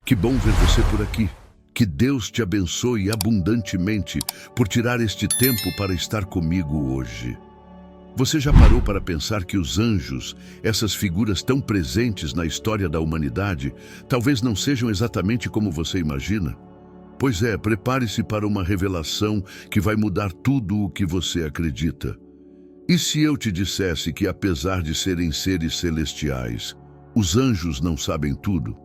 Que bom ver você por aqui. Que Deus te abençoe abundantemente por tirar este tempo para estar comigo hoje. Você já parou para pensar que os anjos, essas figuras tão presentes na história da humanidade, talvez não sejam exatamente como você imagina? Pois é, prepare-se para uma revelação que vai mudar tudo o que você acredita. E se eu te dissesse que, apesar de serem seres celestiais, os anjos não sabem tudo?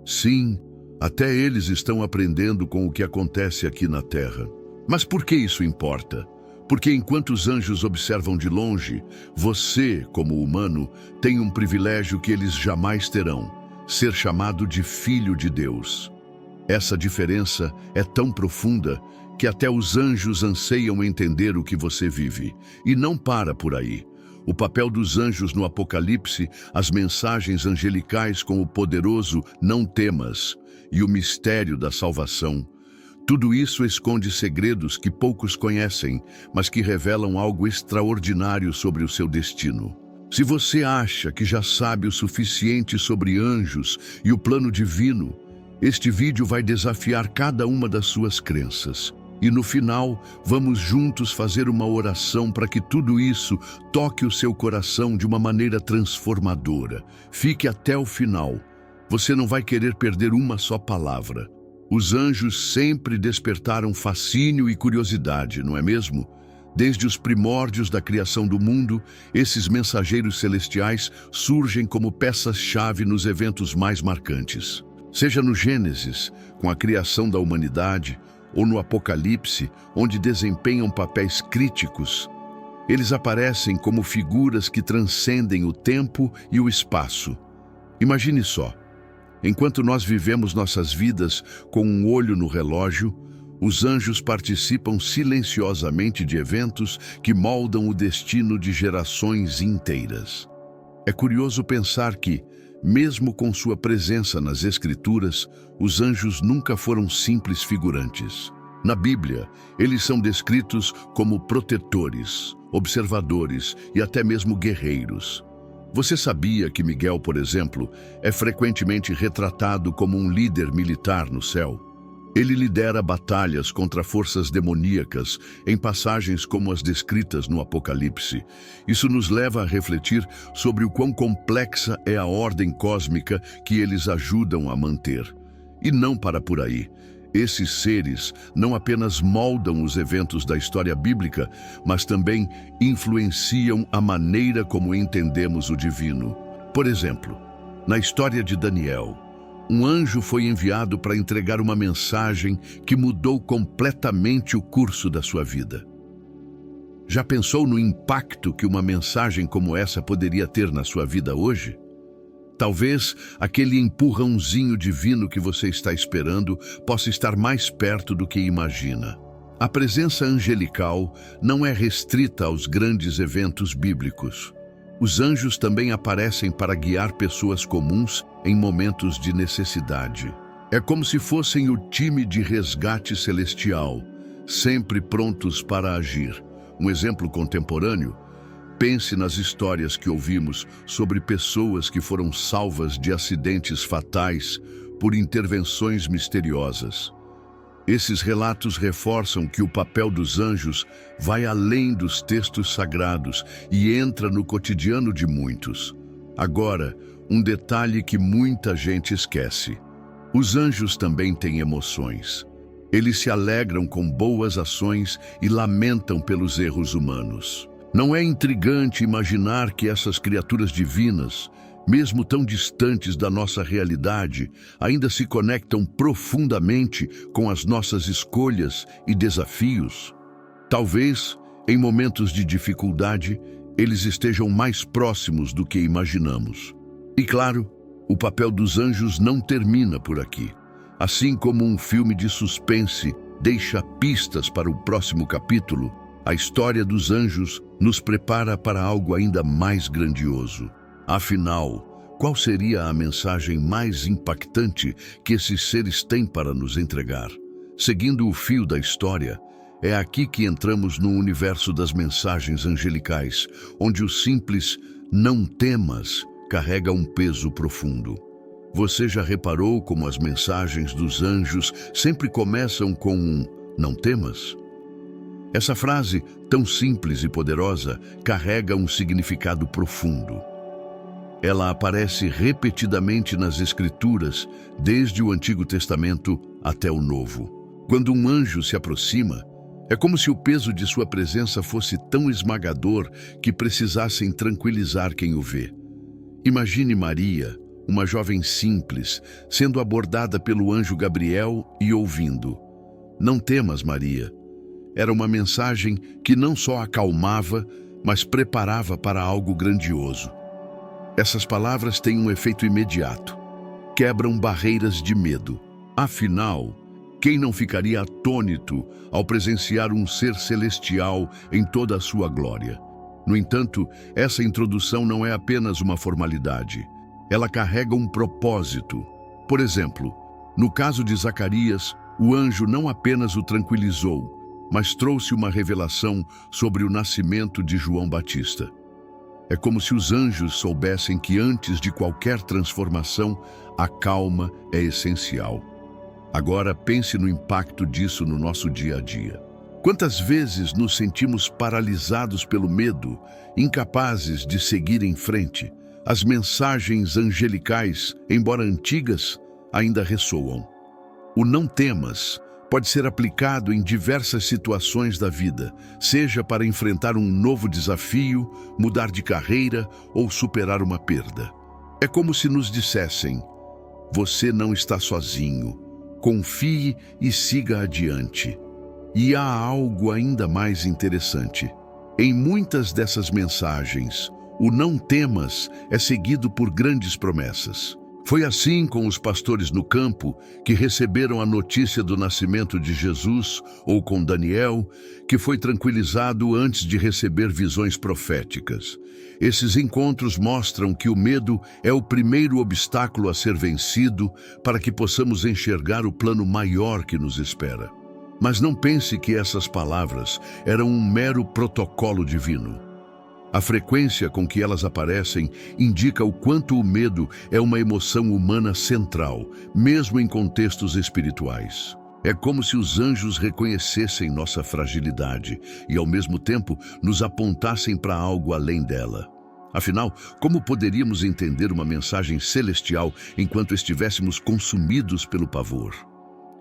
Sim, até eles estão aprendendo com o que acontece aqui na Terra. Mas por que isso importa? Porque enquanto os anjos observam de longe, você, como humano, tem um privilégio que eles jamais terão: ser chamado de filho de Deus. Essa diferença é tão profunda que até os anjos anseiam entender o que você vive. E não para por aí. O papel dos anjos no Apocalipse, as mensagens angelicais com o poderoso "não temas" e o mistério da salvação. Tudo isso esconde segredos que poucos conhecem, mas que revelam algo extraordinário sobre o seu destino. Se você acha que já sabe o suficiente sobre anjos e o plano divino, este vídeo vai desafiar cada uma das suas crenças. E no final, vamos juntos fazer uma oração para que tudo isso toque o seu coração de uma maneira transformadora. Fique até o final. Você não vai querer perder uma só palavra. Os anjos sempre despertaram fascínio e curiosidade, não é mesmo? Desde os primórdios da criação do mundo, esses mensageiros celestiais surgem como peças-chave nos eventos mais marcantes. Seja no Gênesis, com a criação da humanidade, ou no Apocalipse, onde desempenham papéis críticos, eles aparecem como figuras que transcendem o tempo e o espaço. Imagine só, enquanto nós vivemos nossas vidas com um olho no relógio, os anjos participam silenciosamente de eventos que moldam o destino de gerações inteiras. É curioso pensar que, mesmo com sua presença nas Escrituras, os anjos nunca foram simples figurantes. Na Bíblia, eles são descritos como protetores, observadores e até mesmo guerreiros. Você sabia que Miguel, por exemplo, é frequentemente retratado como um líder militar no céu? Ele lidera batalhas contra forças demoníacas em passagens como as descritas no Apocalipse. Isso nos leva a refletir sobre o quão complexa é a ordem cósmica que eles ajudam a manter. E não para por aí. Esses seres não apenas moldam os eventos da história bíblica, mas também influenciam a maneira como entendemos o divino. Por exemplo, na história de Daniel, um anjo foi enviado para entregar uma mensagem que mudou completamente o curso da sua vida. Já pensou no impacto que uma mensagem como essa poderia ter na sua vida hoje? Talvez aquele empurrãozinho divino que você está esperando possa estar mais perto do que imagina. A presença angelical não é restrita aos grandes eventos bíblicos. Os anjos também aparecem para guiar pessoas comuns em momentos de necessidade. É como se fossem o time de resgate celestial, sempre prontos para agir. Um exemplo contemporâneo: pense nas histórias que ouvimos sobre pessoas que foram salvas de acidentes fatais por intervenções misteriosas. Esses relatos reforçam que o papel dos anjos vai além dos textos sagrados e entra no cotidiano de muitos. Agora, um detalhe que muita gente esquece: os anjos também têm emoções. Eles se alegram com boas ações e lamentam pelos erros humanos. Não é intrigante imaginar que essas criaturas divinas, mesmo tão distantes da nossa realidade, ainda se conectam profundamente com as nossas escolhas e desafios? Talvez, em momentos de dificuldade, eles estejam mais próximos do que imaginamos. E claro, o papel dos anjos não termina por aqui. Assim como um filme de suspense deixa pistas para o próximo capítulo, a história dos anjos nos prepara para algo ainda mais grandioso. Afinal, qual seria a mensagem mais impactante que esses seres têm para nos entregar? Seguindo o fio da história, é aqui que entramos no universo das mensagens angelicais, onde o simples "não temas" carrega um peso profundo. Você já reparou como as mensagens dos anjos sempre começam com um "não temas"? Essa frase, tão simples e poderosa, carrega um significado profundo. Ela aparece repetidamente nas Escrituras, desde o Antigo Testamento até o Novo. Quando um anjo se aproxima, é como se o peso de sua presença fosse tão esmagador que precisassem tranquilizar quem o vê. Imagine Maria, uma jovem simples, sendo abordada pelo anjo Gabriel e ouvindo: "Não temas, Maria." Era uma mensagem que não só acalmava, mas preparava para algo grandioso. Essas palavras têm um efeito imediato. Quebram barreiras de medo. Afinal, quem não ficaria atônito ao presenciar um ser celestial em toda a sua glória? No entanto, essa introdução não é apenas uma formalidade. Ela carrega um propósito. Por exemplo, no caso de Zacarias, o anjo não apenas o tranquilizou, mas trouxe uma revelação sobre o nascimento de João Batista. É como se os anjos soubessem que antes de qualquer transformação, a calma é essencial. Agora pense no impacto disso no nosso dia a dia. Quantas vezes nos sentimos paralisados pelo medo, incapazes de seguir em frente? As mensagens angelicais, embora antigas, ainda ressoam. O "não temas" pode ser aplicado em diversas situações da vida, seja para enfrentar um novo desafio, mudar de carreira ou superar uma perda. É como se nos dissessem: você não está sozinho, confie e siga adiante. E há algo ainda mais interessante. Em muitas dessas mensagens, o "não temas" é seguido por grandes promessas. Foi assim com os pastores no campo, que receberam a notícia do nascimento de Jesus, ou com Daniel, que foi tranquilizado antes de receber visões proféticas. Esses encontros mostram que o medo é o primeiro obstáculo a ser vencido para que possamos enxergar o plano maior que nos espera. Mas não pense que essas palavras eram um mero protocolo divino. A frequência com que elas aparecem indica o quanto o medo é uma emoção humana central, mesmo em contextos espirituais. É como se os anjos reconhecessem nossa fragilidade e, ao mesmo tempo, nos apontassem para algo além dela. Afinal, como poderíamos entender uma mensagem celestial enquanto estivéssemos consumidos pelo pavor?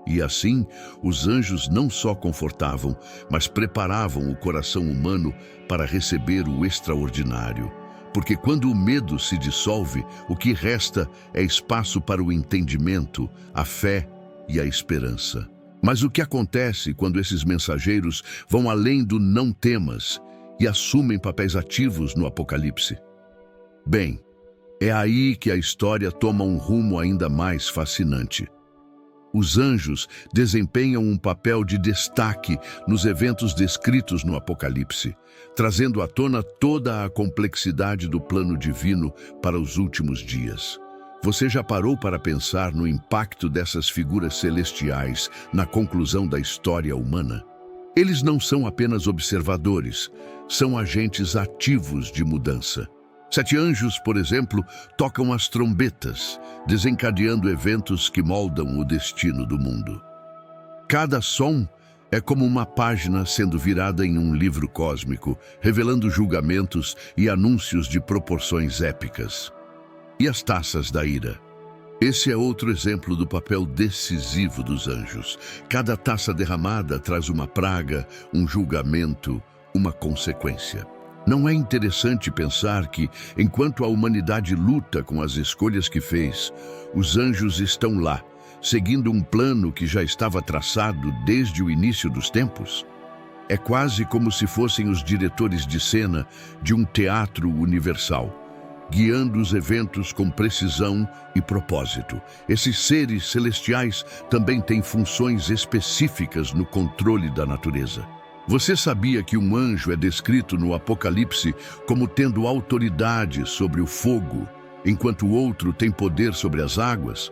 E assim, os anjos não só confortavam, mas preparavam o coração humano para receber o extraordinário. Porque quando o medo se dissolve, o que resta é espaço para o entendimento, a fé e a esperança. Mas o que acontece quando esses mensageiros vão além do "não temas" e assumem papéis ativos no Apocalipse? Bem, é aí que a história toma um rumo ainda mais fascinante. Os anjos desempenham um papel de destaque nos eventos descritos no Apocalipse, trazendo à tona toda a complexidade do plano divino para os últimos dias. Você já parou para pensar no impacto dessas figuras celestiais na conclusão da história humana? Eles não são apenas observadores, são agentes ativos de mudança. 7 anjos, por exemplo, tocam as trombetas, desencadeando eventos que moldam o destino do mundo. Cada som é como uma página sendo virada em um livro cósmico, revelando julgamentos e anúncios de proporções épicas. E as taças da ira? Esse é outro exemplo do papel decisivo dos anjos. Cada taça derramada traz uma praga, um julgamento, uma consequência. Não é interessante pensar que, enquanto a humanidade luta com as escolhas que fez, os anjos estão lá, seguindo um plano que já estava traçado desde o início dos tempos? É quase como se fossem os diretores de cena de um teatro universal, guiando os eventos com precisão e propósito. Esses seres celestiais também têm funções específicas no controle da natureza. Você sabia que um anjo é descrito no Apocalipse como tendo autoridade sobre o fogo, enquanto o outro tem poder sobre as águas?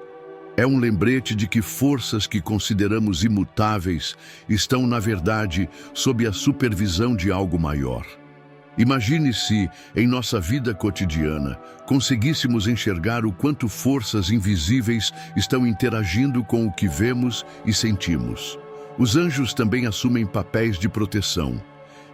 É um lembrete de que forças que consideramos imutáveis estão, na verdade, sob a supervisão de algo maior. Imagine se, em nossa vida cotidiana, conseguíssemos enxergar o quanto forças invisíveis estão interagindo com o que vemos e sentimos. Os anjos também assumem papéis de proteção.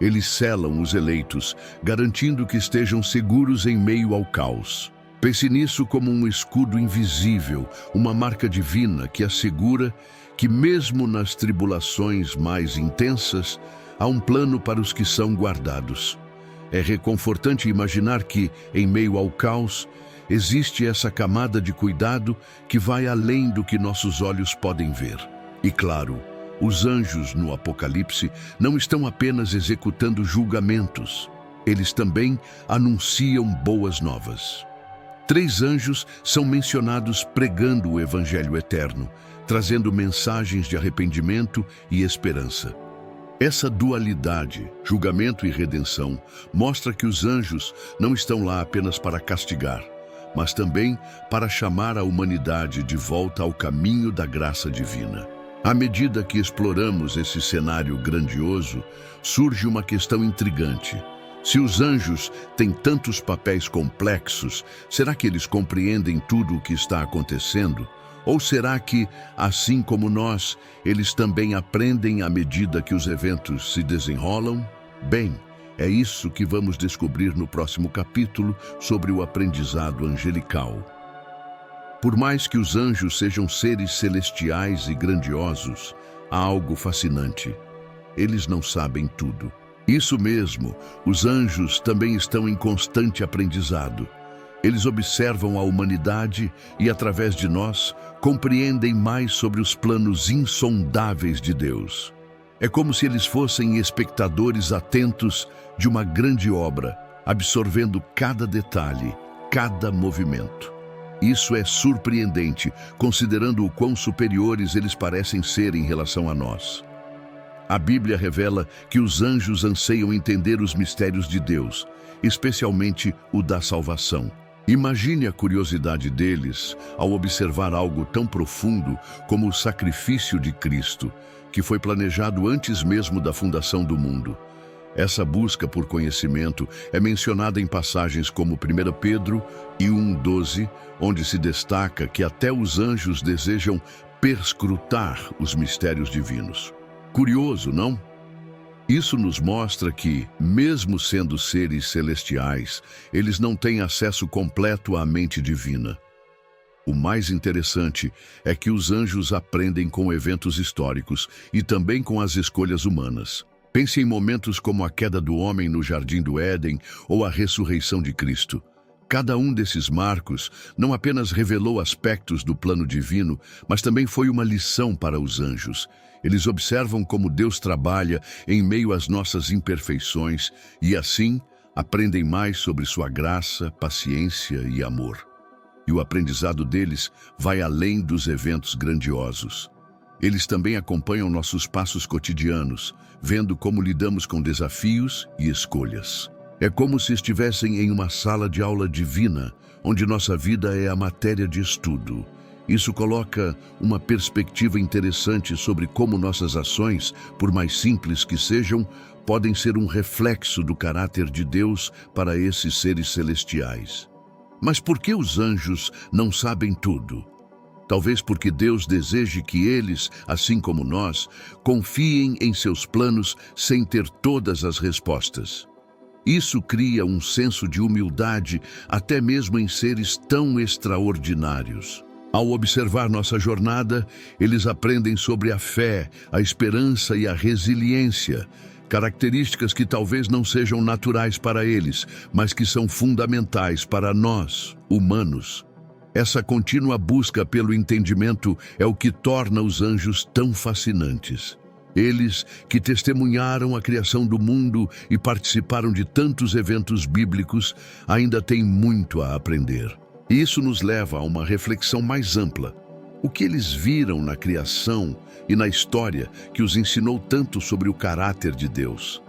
Eles selam os eleitos, garantindo que estejam seguros em meio ao caos. Pense nisso como um escudo invisível, uma marca divina que assegura que, mesmo nas tribulações mais intensas, há um plano para os que são guardados. É reconfortante imaginar que, em meio ao caos, existe essa camada de cuidado que vai além do que nossos olhos podem ver. E claro, os anjos no Apocalipse não estão apenas executando julgamentos, eles também anunciam boas novas. 3 anjos são mencionados pregando o Evangelho eterno, trazendo mensagens de arrependimento e esperança. Essa dualidade, julgamento e redenção, mostra que os anjos não estão lá apenas para castigar, mas também para chamar a humanidade de volta ao caminho da graça divina. À medida que exploramos esse cenário grandioso, surge uma questão intrigante. Se os anjos têm tantos papéis complexos, será que eles compreendem tudo o que está acontecendo? Ou será que, assim como nós, eles também aprendem à medida que os eventos se desenrolam? Bem, é isso que vamos descobrir no próximo capítulo sobre o aprendizado angelical. Por mais que os anjos sejam seres celestiais e grandiosos, há algo fascinante. Eles não sabem tudo. Isso mesmo, os anjos também estão em constante aprendizado. Eles observam a humanidade e, através de nós, compreendem mais sobre os planos insondáveis de Deus. É como se eles fossem espectadores atentos de uma grande obra, absorvendo cada detalhe, cada movimento. Isso é surpreendente, considerando o quão superiores eles parecem ser em relação a nós. A Bíblia revela que os anjos anseiam entender os mistérios de Deus, especialmente o da salvação. Imagine a curiosidade deles ao observar algo tão profundo como o sacrifício de Cristo, que foi planejado antes mesmo da fundação do mundo. Essa busca por conhecimento é mencionada em passagens como 1 Pedro e 1:12, onde se destaca que até os anjos desejam perscrutar os mistérios divinos. Curioso, não? Isso nos mostra que, mesmo sendo seres celestiais, eles não têm acesso completo à mente divina. O mais interessante é que os anjos aprendem com eventos históricos e também com as escolhas humanas. Pense em momentos como a queda do homem no Jardim do Éden ou a ressurreição de Cristo. Cada um desses marcos não apenas revelou aspectos do plano divino, mas também foi uma lição para os anjos. Eles observam como Deus trabalha em meio às nossas imperfeições e, assim, aprendem mais sobre sua graça, paciência e amor. E o aprendizado deles vai além dos eventos grandiosos. Eles também acompanham nossos passos cotidianos, vendo como lidamos com desafios e escolhas. É como se estivessem em uma sala de aula divina, onde nossa vida é a matéria de estudo. Isso coloca uma perspectiva interessante sobre como nossas ações, por mais simples que sejam, podem ser um reflexo do caráter de Deus para esses seres celestiais. Mas por que os anjos não sabem tudo? Talvez porque Deus deseje que eles, assim como nós, confiem em seus planos sem ter todas as respostas. Isso cria um senso de humildade até mesmo em seres tão extraordinários. Ao observar nossa jornada, eles aprendem sobre a fé, a esperança e a resiliência, características que talvez não sejam naturais para eles, mas que são fundamentais para nós, humanos. Essa contínua busca pelo entendimento é o que torna os anjos tão fascinantes. Eles, que testemunharam a criação do mundo e participaram de tantos eventos bíblicos, ainda têm muito a aprender. E isso nos leva a uma reflexão mais ampla. O que eles viram na criação e na história que os ensinou tanto sobre o caráter de Deus?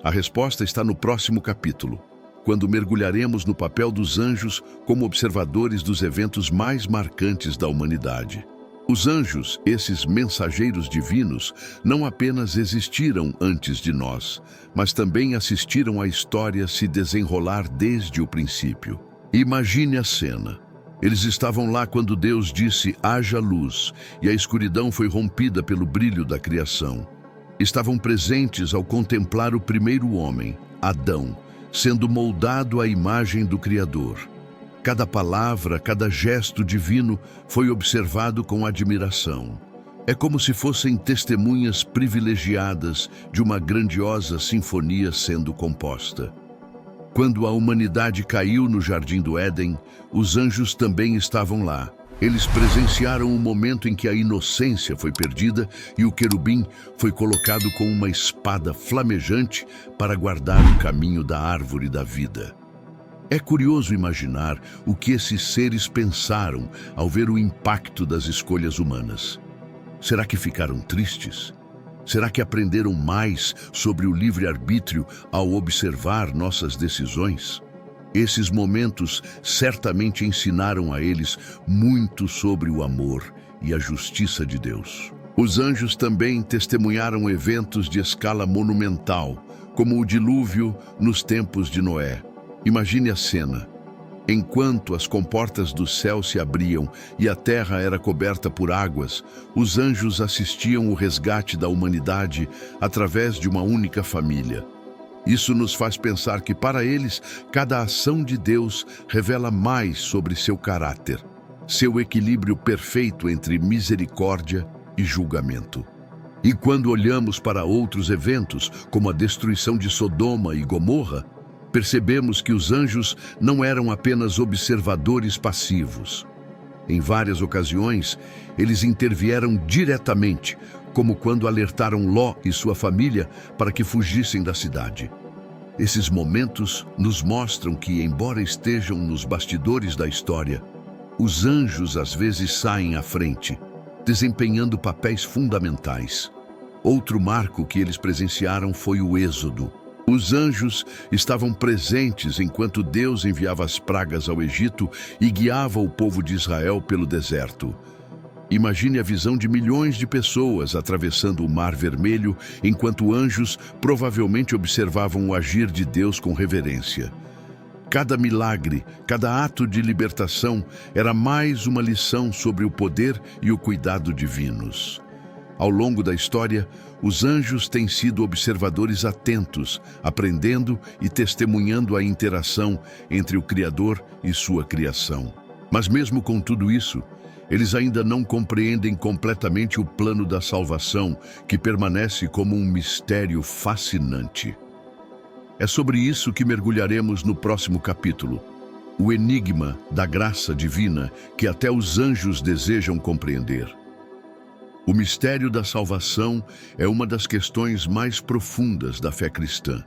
A resposta está no próximo capítulo, quando mergulharemos no papel dos anjos como observadores dos eventos mais marcantes da humanidade. Os anjos, esses mensageiros divinos, não apenas existiram antes de nós, mas também assistiram a história se desenrolar desde o princípio. Imagine a cena. Eles estavam lá quando Deus disse: haja luz, e a escuridão foi rompida pelo brilho da criação. Estavam presentes ao contemplar o primeiro homem, Adão, sendo moldado à imagem do Criador. Cada palavra, cada gesto divino foi observado com admiração. É como se fossem testemunhas privilegiadas de uma grandiosa sinfonia sendo composta. Quando a humanidade caiu no Jardim do Éden, os anjos também estavam lá. Eles presenciaram o momento em que a inocência foi perdida e o querubim foi colocado com uma espada flamejante para guardar o caminho da árvore da vida. É curioso imaginar o que esses seres pensaram ao ver o impacto das escolhas humanas. Será que ficaram tristes? Será que aprenderam mais sobre o livre-arbítrio ao observar nossas decisões? Esses momentos certamente ensinaram a eles muito sobre o amor e a justiça de Deus. Os anjos também testemunharam eventos de escala monumental, como o dilúvio nos tempos de Noé. Imagine a cena. Enquanto as comportas do céu se abriam e a terra era coberta por águas, os anjos assistiam o resgate da humanidade através de uma única família. Isso nos faz pensar que, para eles, cada ação de Deus revela mais sobre seu caráter, seu equilíbrio perfeito entre misericórdia e julgamento. E quando olhamos para outros eventos, como a destruição de Sodoma e Gomorra, percebemos que os anjos não eram apenas observadores passivos. Em várias ocasiões, eles intervieram diretamente, como quando alertaram Ló e sua família para que fugissem da cidade. Esses momentos nos mostram que, embora estejam nos bastidores da história, os anjos às vezes saem à frente, desempenhando papéis fundamentais. Outro marco que eles presenciaram foi o Êxodo. Os anjos estavam presentes enquanto Deus enviava as pragas ao Egito e guiava o povo de Israel pelo deserto. Imagine a visão de milhões de pessoas atravessando o Mar Vermelho, enquanto anjos provavelmente observavam o agir de Deus com reverência. Cada milagre, cada ato de libertação era mais uma lição sobre o poder e o cuidado divinos. Ao longo da história, os anjos têm sido observadores atentos, aprendendo e testemunhando a interação entre o Criador e sua criação. Mas mesmo com tudo isso, eles ainda não compreendem completamente o plano da salvação, que permanece como um mistério fascinante. É sobre isso que mergulharemos no próximo capítulo, o enigma da graça divina que até os anjos desejam compreender. O mistério da salvação é uma das questões mais profundas da fé cristã,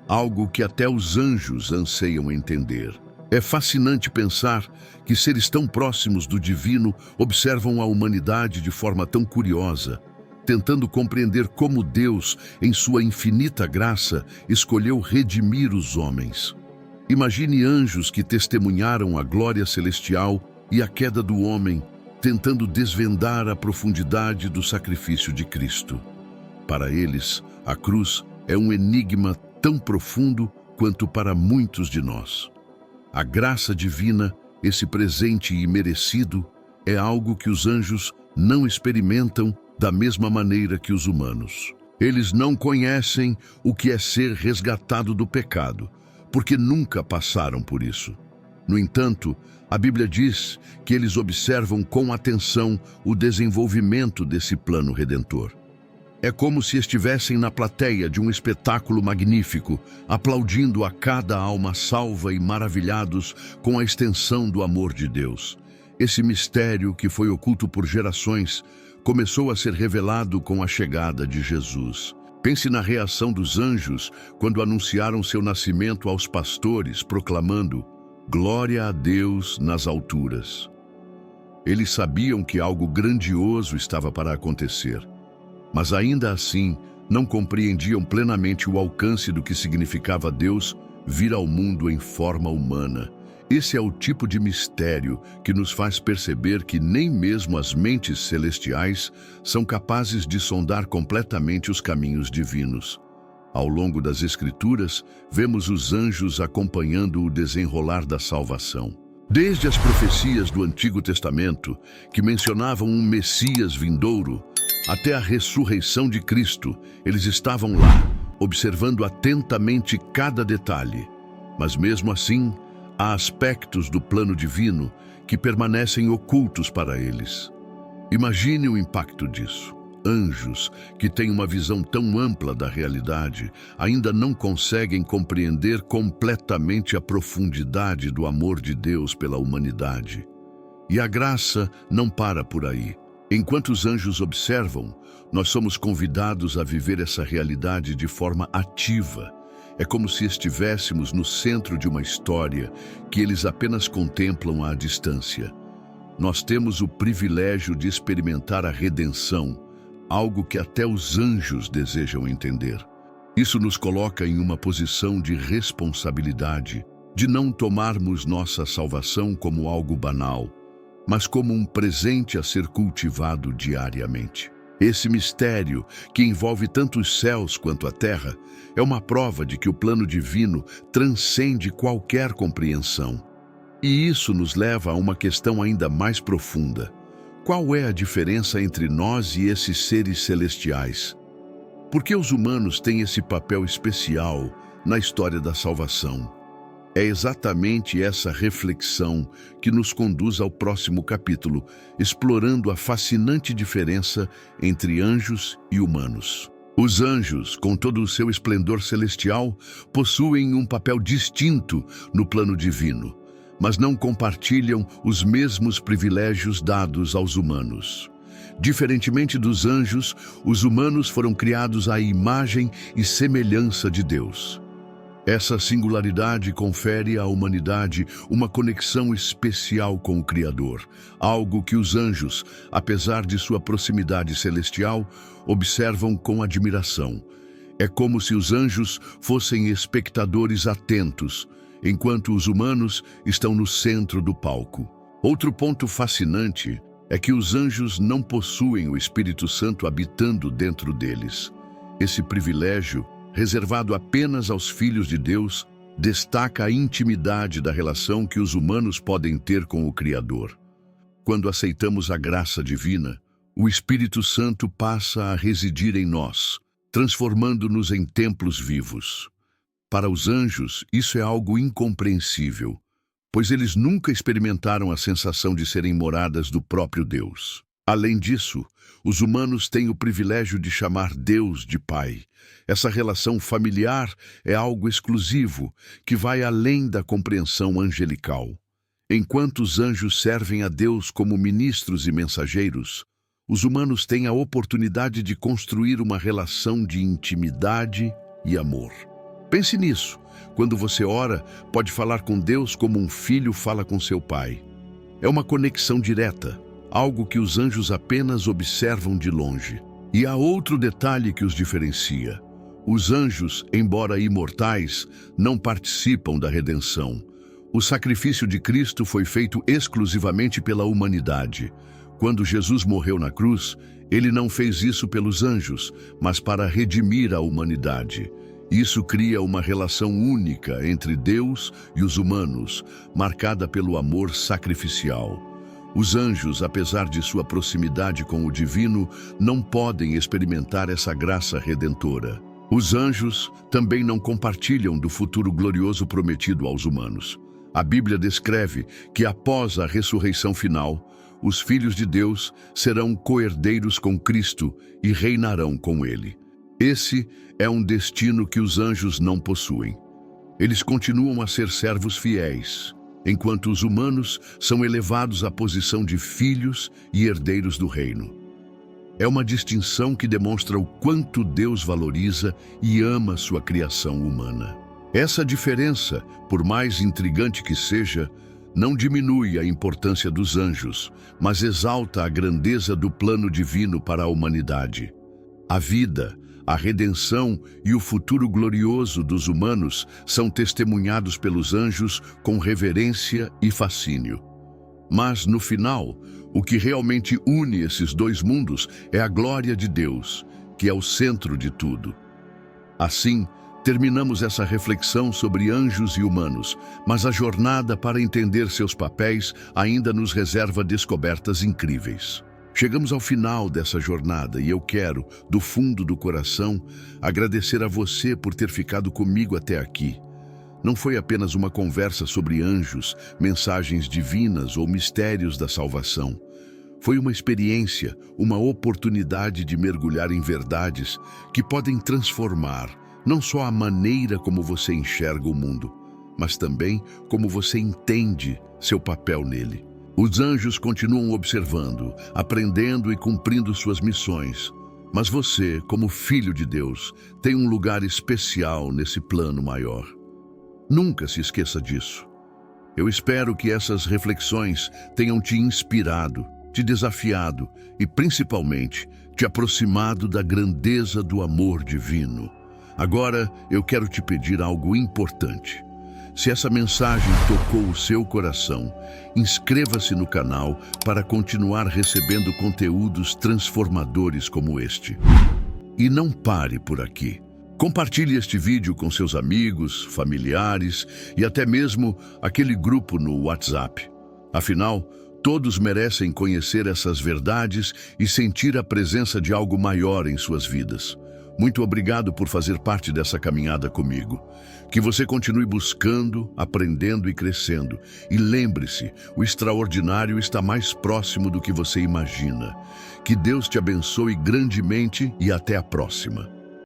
algo que até os anjos anseiam entender. É fascinante pensar que seres tão próximos do divino observam a humanidade de forma tão curiosa, tentando compreender como Deus, em sua infinita graça, escolheu redimir os homens. Imagine anjos que testemunharam a glória celestial e a queda do homem, tentando desvendar a profundidade do sacrifício de Cristo. Para eles, a cruz é um enigma tão profundo quanto para muitos de nós. A graça divina, esse presente imerecido, é algo que os anjos não experimentam da mesma maneira que os humanos. Eles não conhecem o que é ser resgatado do pecado, porque nunca passaram por isso. No entanto, a Bíblia diz que eles observam com atenção o desenvolvimento desse plano redentor. É como se estivessem na plateia de um espetáculo magnífico, aplaudindo a cada alma salva e maravilhados com a extensão do amor de Deus. Esse mistério, que foi oculto por gerações, começou a ser revelado com a chegada de Jesus. Pense na reação dos anjos quando anunciaram seu nascimento aos pastores, proclamando: "Glória a Deus nas alturas." Eles sabiam que algo grandioso estava para acontecer, mas ainda assim não compreendiam plenamente o alcance do que significava Deus vir ao mundo em forma humana. Esse é o tipo de mistério que nos faz perceber que nem mesmo as mentes celestiais são capazes de sondar completamente os caminhos divinos. Ao longo das Escrituras, vemos os anjos acompanhando o desenrolar da salvação. Desde as profecias do Antigo Testamento, que mencionavam um Messias vindouro, até a ressurreição de Cristo, eles estavam lá, observando atentamente cada detalhe. Mas mesmo assim, há aspectos do plano divino que permanecem ocultos para eles. Imagine o impacto disso. Anjos, que têm uma visão tão ampla da realidade, ainda não conseguem compreender completamente a profundidade do amor de Deus pela humanidade. E a graça não para por aí. Enquanto os anjos observam, nós somos convidados a viver essa realidade de forma ativa. É como se estivéssemos no centro de uma história que eles apenas contemplam à distância. Nós temos o privilégio de experimentar a redenção, algo que até os anjos desejam entender. Isso nos coloca em uma posição de responsabilidade, de não tomarmos nossa salvação como algo banal, mas como um presente a ser cultivado diariamente. Esse mistério, que envolve tanto os céus quanto a terra, é uma prova de que o plano divino transcende qualquer compreensão. E isso nos leva a uma questão ainda mais profunda. Qual é a diferença entre nós e esses seres celestiais? Por que os humanos têm esse papel especial na história da salvação? É exatamente essa reflexão que nos conduz ao próximo capítulo, explorando a fascinante diferença entre anjos e humanos. Os anjos, com todo o seu esplendor celestial, possuem um papel distinto no plano divino, mas não compartilham os mesmos privilégios dados aos humanos. Diferentemente dos anjos, os humanos foram criados à imagem e semelhança de Deus. Essa singularidade confere à humanidade uma conexão especial com o Criador, algo que os anjos, apesar de sua proximidade celestial, observam com admiração. É como se os anjos fossem espectadores atentos, enquanto os humanos estão no centro do palco. Outro ponto fascinante é que os anjos não possuem o Espírito Santo habitando dentro deles. Esse privilégio, reservado apenas aos filhos de Deus, destaca a intimidade da relação que os humanos podem ter com o Criador. Quando aceitamos a graça divina, o Espírito Santo passa a residir em nós, transformando-nos em templos vivos. Para os anjos, isso é algo incompreensível, pois eles nunca experimentaram a sensação de serem moradas do próprio Deus. Além disso, os humanos têm o privilégio de chamar Deus de Pai. Essa relação familiar é algo exclusivo, que vai além da compreensão angelical. Enquanto os anjos servem a Deus como ministros e mensageiros, os humanos têm a oportunidade de construir uma relação de intimidade e amor. Pense nisso. Quando você ora, pode falar com Deus como um filho fala com seu pai. É uma conexão direta, algo que os anjos apenas observam de longe. E há outro detalhe que os diferencia. Os anjos, embora imortais, não participam da redenção. O sacrifício de Cristo foi feito exclusivamente pela humanidade. Quando Jesus morreu na cruz, ele não fez isso pelos anjos, mas para redimir a humanidade. Isso cria uma relação única entre Deus e os humanos, marcada pelo amor sacrificial. Os anjos, apesar de sua proximidade com o divino, não podem experimentar essa graça redentora. Os anjos também não compartilham do futuro glorioso prometido aos humanos. A Bíblia descreve que após a ressurreição final, os filhos de Deus serão co-herdeiros com Cristo e reinarão com Ele. Esse é um destino que os anjos não possuem. Eles continuam a ser servos fiéis, enquanto os humanos são elevados à posição de filhos e herdeiros do reino. É uma distinção que demonstra o quanto Deus valoriza e ama sua criação humana. Essa diferença, por mais intrigante que seja, não diminui a importância dos anjos, mas exalta a grandeza do plano divino para a humanidade. A vida, A redenção e o futuro glorioso dos humanos são testemunhados pelos anjos com reverência e fascínio. Mas, no final, o que realmente une esses dois mundos é a glória de Deus, que é o centro de tudo. Assim, terminamos essa reflexão sobre anjos e humanos, mas a jornada para entender seus papéis ainda nos reserva descobertas incríveis. Chegamos ao final dessa jornada e eu quero, do fundo do coração, agradecer a você por ter ficado comigo até aqui. Não foi apenas uma conversa sobre anjos, mensagens divinas ou mistérios da salvação. Foi uma experiência, uma oportunidade de mergulhar em verdades que podem transformar não só a maneira como você enxerga o mundo, mas também como você entende seu papel nele. Os anjos continuam observando, aprendendo e cumprindo suas missões, mas você, como filho de Deus, tem um lugar especial nesse plano maior. Nunca se esqueça disso. Eu espero que essas reflexões tenham te inspirado, te desafiado e, principalmente, te aproximado da grandeza do amor divino. Agora, eu quero te pedir algo importante. Se essa mensagem tocou o seu coração, inscreva-se no canal para continuar recebendo conteúdos transformadores como este. E não pare por aqui. Compartilhe este vídeo com seus amigos, familiares e até mesmo aquele grupo no WhatsApp. Afinal, todos merecem conhecer essas verdades e sentir a presença de algo maior em suas vidas. Muito obrigado por fazer parte dessa caminhada comigo. Que você continue buscando, aprendendo e crescendo. E lembre-se, o extraordinário está mais próximo do que você imagina. Que Deus te abençoe grandemente e até a próxima.